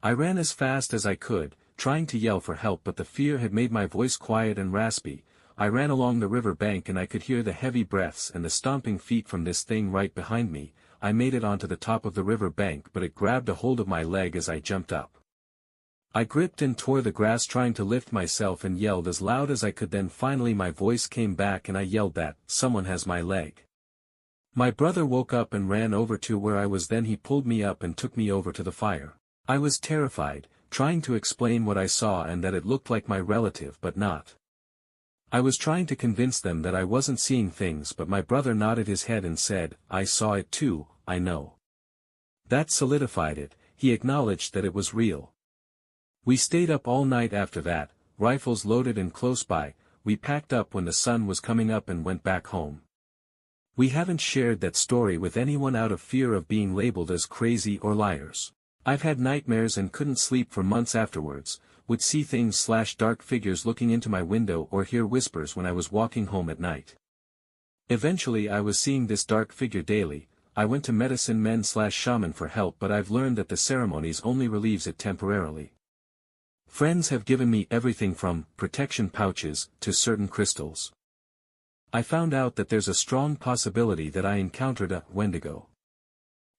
I ran as fast as I could, trying to yell for help, but the fear had made my voice quiet and raspy. I ran along the river bank and I could hear the heavy breaths and the stomping feet from this thing right behind me. I made it onto the top of the river bank, but it grabbed a hold of my leg as I jumped up. I gripped and tore the grass trying to lift myself and yelled as loud as I could. Then finally my voice came back and I yelled that, "Someone has my leg." My brother woke up and ran over to where I was. Then he pulled me up and took me over to the fire. I was terrified, trying to explain what I saw and that it looked like my relative but not. I was trying to convince them that I wasn't seeing things, but my brother nodded his head and said, "I saw it too, I know." That solidified it. He acknowledged that it was real. We stayed up all night after that, rifles loaded and close by. We packed up when the sun was coming up and went back home. We haven't shared that story with anyone out of fear of being labeled as crazy or liars. I've had nightmares and couldn't sleep for months afterwards, would see things/dark figures looking into my window or hear whispers when I was walking home at night. Eventually I was seeing this dark figure daily. I went to medicine men/shaman for help, but I've learned that the ceremonies only relieves it temporarily. Friends have given me everything from protection pouches to certain crystals. I found out that there's a strong possibility that I encountered a Wendigo.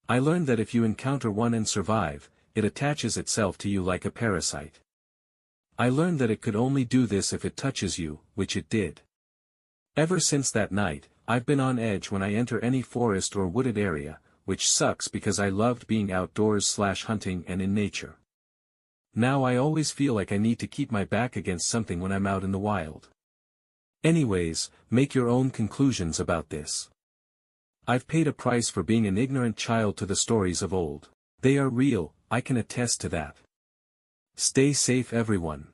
I learned that if you encounter one and survive, it attaches itself to you like a parasite. I learned that it could only do this if it touches you, which it did. Ever since that night, I've been on edge when I enter any forest or wooded area, which sucks because I loved being outdoors/hunting and in nature. Now I always feel like I need to keep my back against something when I'm out in the wild. Anyways, make your own conclusions about this. I've paid a price for being an ignorant child to the stories of old. They are real, I can attest to that. Stay safe everyone.